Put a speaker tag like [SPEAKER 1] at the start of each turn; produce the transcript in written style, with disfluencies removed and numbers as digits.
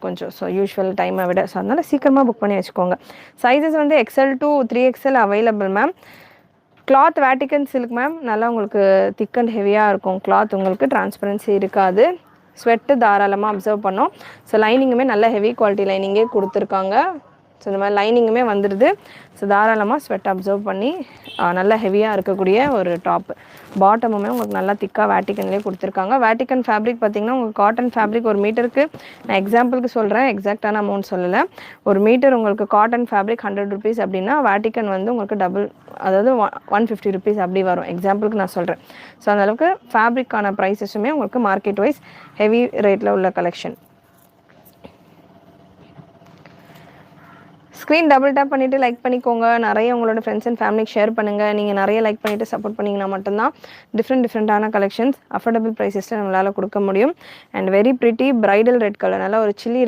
[SPEAKER 1] கொஞ்சம் so usual டைமை விட. ஸோ அதனால் சீக்கிரமாக புக் பண்ணி வச்சுக்கோங்க. சைஸஸ் வந்து XL to 3XL available ma'am. Cloth Vatican silk ma'am. நல்லா உங்களுக்கு திக் அண்ட் ஹெவியாக இருக்கும் கிளாத், உங்களுக்கு டிரான்ஸ்பரன்சி இருக்காது. ஸ்வெட்டு தாராளமாக அப்சர்வ் பண்ணோம். ஸோ லைனிங்குமே நல்ல ஹெவி குவாலிட்டி லைனிங்கே கொடுத்துருக்காங்க. ஸோ இந்த மாதிரி லைனிங்குமே வந்துடுது. ஸோ தாராளமாக ஸ்வெட் அப்சர்வ் பண்ணி நல்லா ஹெவியாக இருக்கக்கூடிய ஒரு டாப். பாட்டமுமே உங்களுக்கு நல்லா திக்காக வேட்டிக்கன்லேயே கொடுத்துருக்காங்க. வேட்டிக்கன் ஃபேப்ரிக் பார்த்திங்கன்னா உங்களுக்கு காட்டன் ஃபேப்ரிக் ஒரு மீட்டருக்கு, நான் எக்ஸாம்பிளுக்கு சொல்கிறேன், எக்ஸாக்டான அமௌண்ட் சொல்லலை. ஒரு மீட்டர் உங்களுக்கு காட்டன் ஃபேப்ரிக் 100 rupees அப்படின்னா வேட்டிக்கன் வந்து உங்களுக்கு டபுள், அதாவது 150 rupees அப்படி வரும். எக்ஸாம்பிளுக்கு நான் சொல்கிறேன். ஸோ அந்தளவுக்கு ஃபேப்ரிக்கான ப்ரைஸஸுமே உங்களுக்கு மார்க்கெட் வைஸ் ஹெவி ரேட்டில் உள்ள கலெக்ஷன். ஸ்க்ரீன் டபுள் டேப் பண்ணிவிட்டு லைக் பண்ணிக்கோங்க. நிறைய உங்களோட ஃப்ரெண்ட்ஸ் அண்ட் ஃபேமிலிக்கு ஷேர் பண்ணுங்கள். நீங்கள் நிறைய லைக் பண்ணிவிட்டு சப்போர்ட் பண்ணிங்கன்னா மட்டும்தான் டிஃப்ரெண்ட்டான கலெக்ஷன்ஸ் அஃபோர்டபுள் ப்ரைஸஸில் நம்மளால் கொடுக்க முடியும். And very pretty bridal red colour, நல்லா ஒரு சில்லி